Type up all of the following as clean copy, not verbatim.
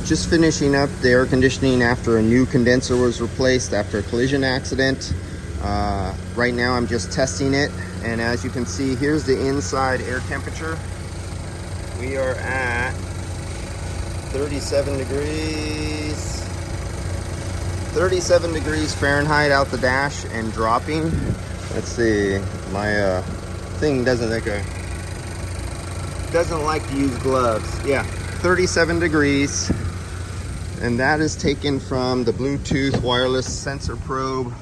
Just finishing up the air conditioning after a new condenser was replaced after a collision accident. Right now I'm just testing it, and as you can see, here's the inside air temperature. We are at 37 degrees Fahrenheit out the dash and dropping. Let's see, my thing doesn't like to use gloves. Yeah, 37 degrees, and that is taken from the Bluetooth wireless sensor probe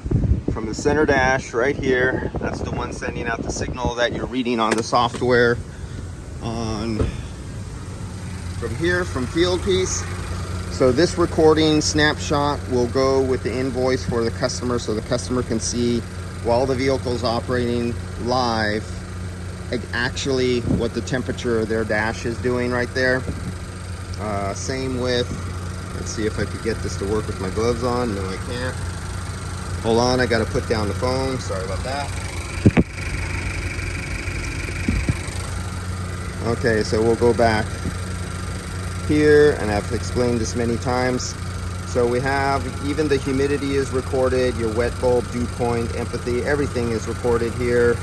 from the center dash right here. That's the one sending out the signal that you're reading on the software on from here, from field piece. So this recording snapshot will go with the invoice for the customer, so the customer can see while the vehicle's operating live actually what the temperature of their dash is doing right there. Same with, let's see if I could get this to work with my gloves on. No, I can't. Hold on, I gotta put down the phone. Sorry about that. Okay, so we'll go back here, and I've explained this many times. So we have, even the humidity is recorded, your wet bulb, dew point, empathy, everything is recorded here.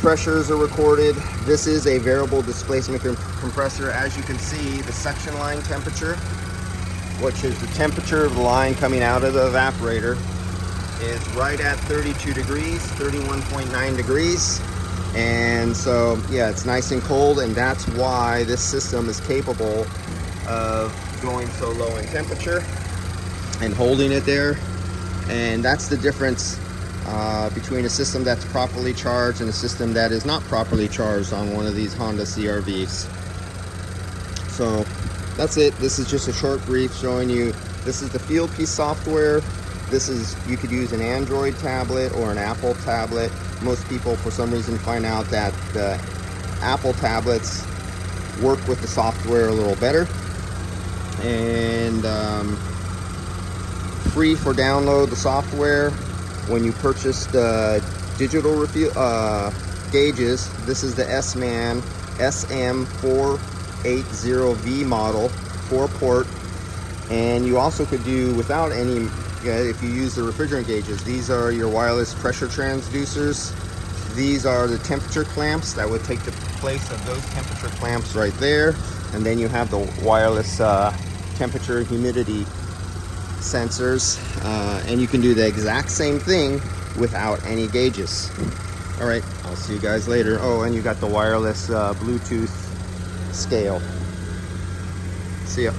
Pressures are recorded. This is a variable displacement compressor. As you can see, the suction line temperature, which is the temperature of the line coming out of the evaporator, is right at 32 degrees, 31.9 degrees. And so, yeah, it's nice and cold, and that's why this system is capable of going so low in temperature and holding it there. And that's the difference between a system that's properly charged and a system that is not properly charged on one of these Honda CR-Vs. So that's it. This is just a short brief showing you, this is the field piece software. This is, you could use an Android tablet or an Apple tablet. Most people, for some reason, find out that the Apple tablets work with the software a little better. And free for download the software when you purchase the digital gauges. This is the S-Man SM480V model, 4-port. And you also could do without any, if you use the refrigerant gauges. These are your wireless pressure transducers. These are the temperature clamps that would take the place of those temperature clamps right there. And then you have the wireless temperature humidity sensors, and you can do the exact same thing without any gauges. All right, I'll see you guys later. Oh, and you got the wireless Bluetooth scale. See ya.